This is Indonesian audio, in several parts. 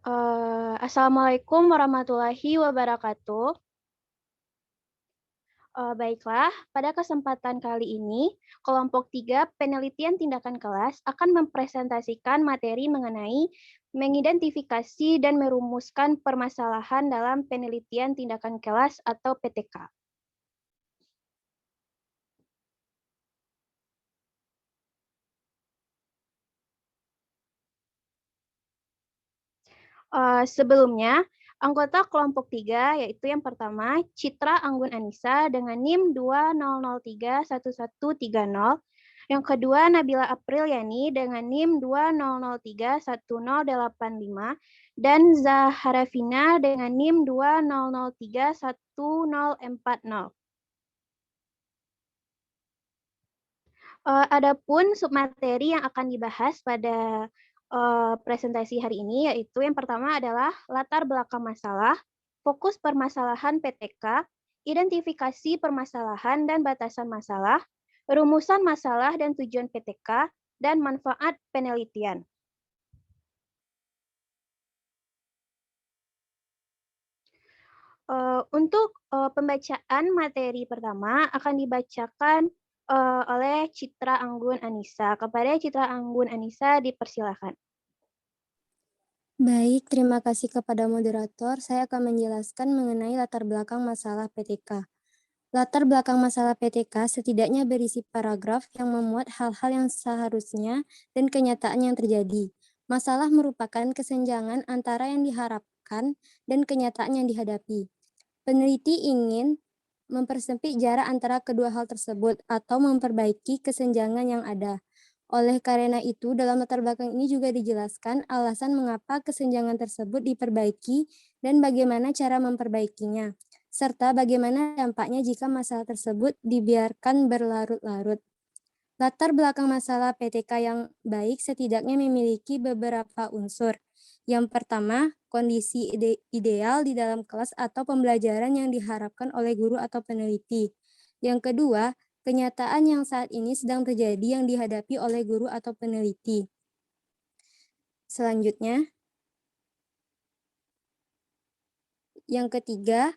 Assalamualaikum warahmatullahi wabarakatuh. Baiklah, pada kesempatan kali ini, kelompok 3 penelitian tindakan kelas akan mempresentasikan materi mengenai mengidentifikasi dan merumuskan permasalahan dalam penelitian tindakan kelas atau PTK. Sebelumnya, anggota kelompok 3 yaitu yang pertama Citra Anggun Anissa dengan NIM 20031130, yang kedua Nabila Apriliani dengan NIM 20031085, dan Zaharafina dengan NIM 20031040. Adapun submateri yang akan dibahas pada presentasi hari ini, yaitu yang pertama adalah latar belakang masalah, fokus permasalahan PTK, identifikasi permasalahan dan batasan masalah, rumusan masalah dan tujuan PTK, dan manfaat penelitian. Untuk pembacaan materi pertama akan dibacakan oleh Citra Anggun Anissa. Kepada Citra Anggun Anissa dipersilakan. Baik, terima kasih kepada moderator. Saya akan menjelaskan mengenai latar belakang masalah PTK. Latar belakang masalah PTK setidaknya berisi paragraf yang memuat hal-hal yang seharusnya dan kenyataan yang terjadi. Masalah merupakan kesenjangan antara yang diharapkan dan kenyataan yang dihadapi. Peneliti ingin mempersempit jarak antara kedua hal tersebut atau memperbaiki kesenjangan yang ada. Oleh karena itu, dalam latar belakang ini juga dijelaskan alasan mengapa kesenjangan tersebut diperbaiki dan bagaimana cara memperbaikinya, serta bagaimana dampaknya jika masalah tersebut dibiarkan berlarut-larut. Latar belakang masalah PTK yang baik setidaknya memiliki beberapa unsur. Yang pertama, kondisi ideal di dalam kelas atau pembelajaran yang diharapkan oleh guru atau peneliti. Yang kedua, kenyataan yang saat ini sedang terjadi yang dihadapi oleh guru atau peneliti. Selanjutnya, yang ketiga,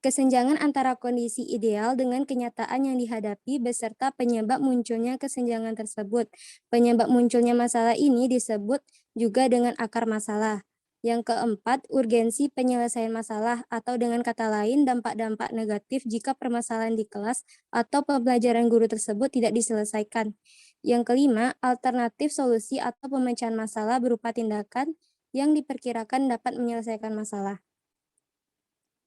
kesenjangan antara kondisi ideal dengan kenyataan yang dihadapi beserta penyebab munculnya kesenjangan tersebut. Penyebab munculnya masalah ini disebut juga dengan akar masalah. Yang keempat, urgensi penyelesaian masalah atau dengan kata lain dampak-dampak negatif jika permasalahan di kelas atau pembelajaran guru tersebut tidak diselesaikan. Yang kelima, alternatif solusi atau pemecahan masalah berupa tindakan yang diperkirakan dapat menyelesaikan masalah.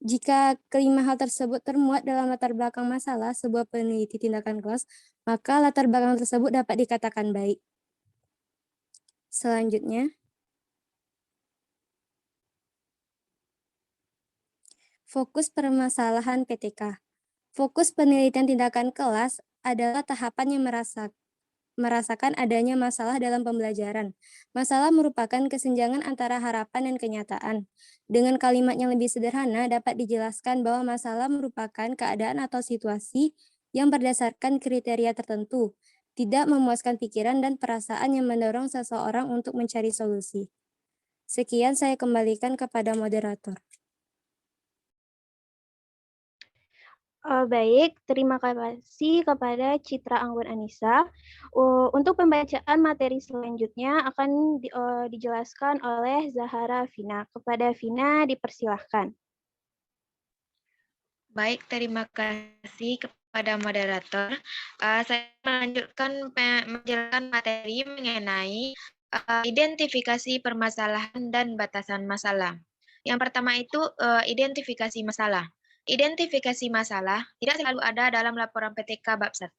Jika kelima hal tersebut termuat dalam latar belakang masalah sebuah peneliti tindakan kelas, maka latar belakang tersebut dapat dikatakan baik. Selanjutnya, fokus permasalahan PTK. Fokus penelitian tindakan kelas adalah tahapan yang merasakan adanya masalah dalam pembelajaran. Masalah merupakan kesenjangan antara harapan dan kenyataan. Dengan kalimat yang lebih sederhana, dapat dijelaskan bahwa masalah merupakan keadaan atau situasi yang berdasarkan kriteria tertentu, tidak memuaskan pikiran dan perasaan yang mendorong seseorang untuk mencari solusi. Sekian, saya kembalikan kepada moderator. Baik, terima kasih kepada Citra Anggun Anissa. Untuk pembacaan materi selanjutnya akan dijelaskan oleh Zahara Vina. Kepada Vina dipersilahkan. Baik, terima kasih kepada moderator. Saya melanjutkan menjelaskan materi mengenai identifikasi permasalahan dan batasan masalah. Yang pertama itu identifikasi masalah. Identifikasi masalah tidak selalu ada dalam laporan PTK bab 1.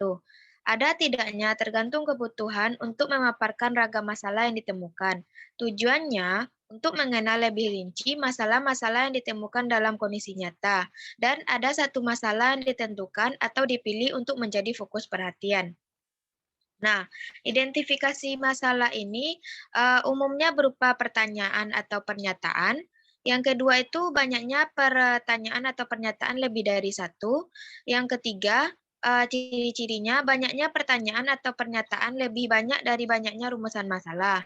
Ada tidaknya tergantung kebutuhan untuk memaparkan ragam masalah yang ditemukan. Tujuannya untuk mengenal lebih rinci masalah-masalah yang ditemukan dalam kondisi nyata, dan ada satu masalah yang ditentukan atau dipilih untuk menjadi fokus perhatian. Nah, identifikasi masalah ini umumnya berupa pertanyaan atau pernyataan. Yang kedua itu banyaknya pertanyaan atau pernyataan lebih dari satu. Yang ketiga, ciri-cirinya banyaknya pertanyaan atau pernyataan lebih banyak dari banyaknya rumusan masalah.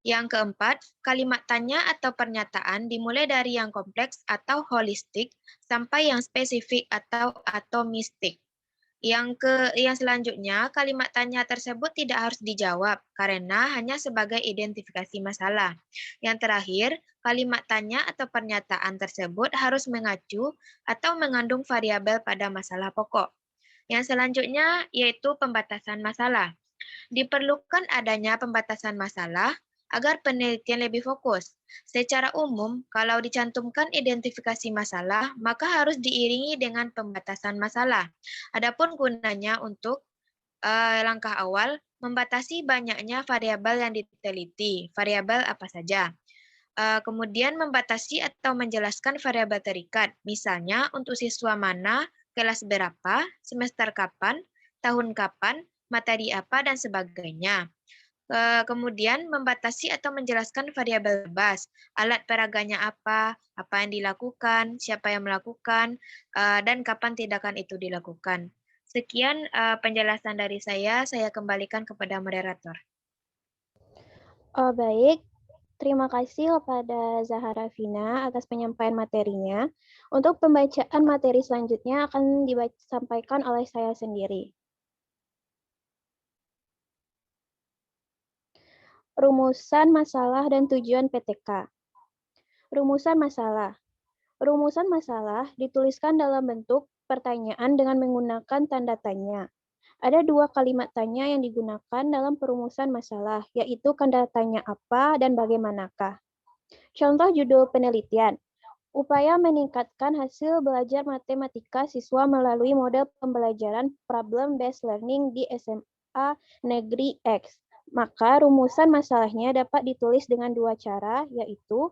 Yang keempat, kalimat tanya atau pernyataan dimulai dari yang kompleks atau holistik sampai yang spesifik atau atomistik. Yang selanjutnya, kalimat tanya tersebut tidak harus dijawab karena hanya sebagai identifikasi masalah. Yang terakhir, kalimat tanya atau pernyataan tersebut harus mengacu atau mengandung variabel pada masalah pokok. Yang selanjutnya yaitu pembatasan masalah. Diperlukan adanya pembatasan masalah agar penelitian lebih fokus. Secara umum, kalau dicantumkan identifikasi masalah, maka harus diiringi dengan pembatasan masalah. Adapun gunanya untuk langkah awal, membatasi banyaknya variabel yang diteliti. Variabel apa saja? Kemudian membatasi atau menjelaskan variabel terikat. Misalnya untuk siswa mana, kelas berapa, semester kapan, tahun kapan, materi apa, dan sebagainya. Kemudian membatasi atau menjelaskan variabel bebas, alat peraganya apa yang dilakukan, siapa yang melakukan, dan kapan tindakan itu dilakukan. Sekian penjelasan dari saya kembalikan kepada moderator. Baik, terima kasih kepada Zahara Vina atas penyampaian materinya. Untuk pembacaan materi selanjutnya akan disampaikan oleh saya sendiri. Rumusan masalah dan tujuan PTK. Rumusan masalah. Rumusan masalah dituliskan dalam bentuk pertanyaan dengan menggunakan tanda tanya. Ada dua kalimat tanya yang digunakan dalam perumusan masalah, yaitu tanda tanya apa dan bagaimanakah. Contoh judul penelitian. Upaya meningkatkan hasil belajar matematika siswa melalui model pembelajaran problem-based learning di SMA Negeri X. Maka rumusan masalahnya dapat ditulis dengan dua cara, yaitu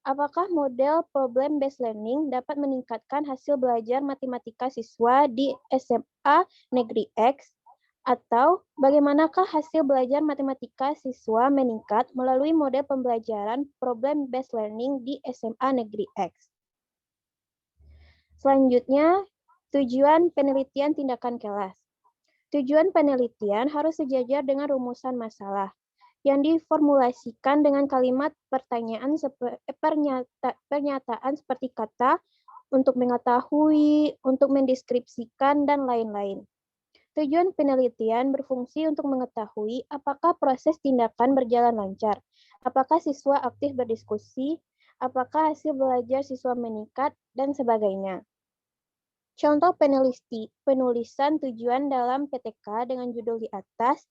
apakah model problem-based learning dapat meningkatkan hasil belajar matematika siswa di SMA Negeri X? Atau bagaimanakah hasil belajar matematika siswa meningkat melalui model pembelajaran problem-based learning di SMA Negeri X? Selanjutnya, tujuan penelitian tindakan kelas. Tujuan penelitian harus sejajar dengan rumusan masalah yang diformulasikan dengan kalimat pernyataan seperti kata, untuk mengetahui, untuk mendeskripsikan, dan lain-lain. Tujuan penelitian berfungsi untuk mengetahui apakah proses tindakan berjalan lancar, apakah siswa aktif berdiskusi, apakah hasil belajar siswa meningkat, dan sebagainya. Contoh penulisan tujuan dalam PTK dengan judul di atas.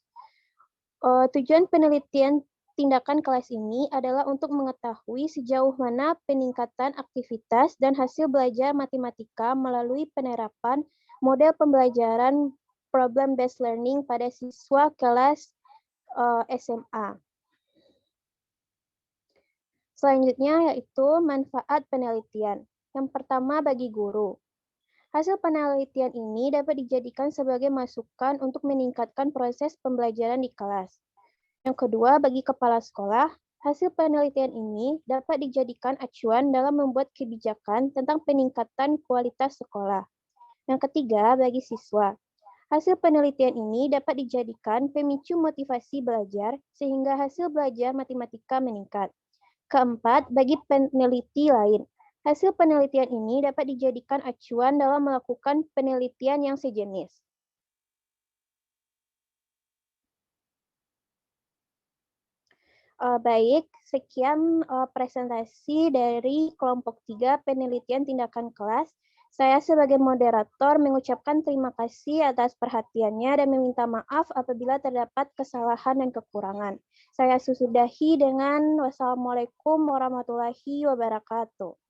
Tujuan penelitian tindakan kelas ini adalah untuk mengetahui sejauh mana peningkatan aktivitas dan hasil belajar matematika melalui penerapan model pembelajaran problem-based learning pada siswa kelas SMA. Selanjutnya yaitu manfaat penelitian. Yang pertama bagi guru. Hasil penelitian ini dapat dijadikan sebagai masukan untuk meningkatkan proses pembelajaran di kelas. Yang kedua, bagi kepala sekolah, hasil penelitian ini dapat dijadikan acuan dalam membuat kebijakan tentang peningkatan kualitas sekolah. Yang ketiga, bagi siswa. Hasil penelitian ini dapat dijadikan pemicu motivasi belajar sehingga hasil belajar matematika meningkat. Keempat, bagi peneliti lain. Hasil penelitian ini dapat dijadikan acuan dalam melakukan penelitian yang sejenis. Baik, sekian presentasi dari kelompok 3 penelitian tindakan kelas. Saya sebagai moderator mengucapkan terima kasih atas perhatiannya dan meminta maaf apabila terdapat kesalahan dan kekurangan. Saya sudahi dengan wassalamualaikum warahmatullahi wabarakatuh.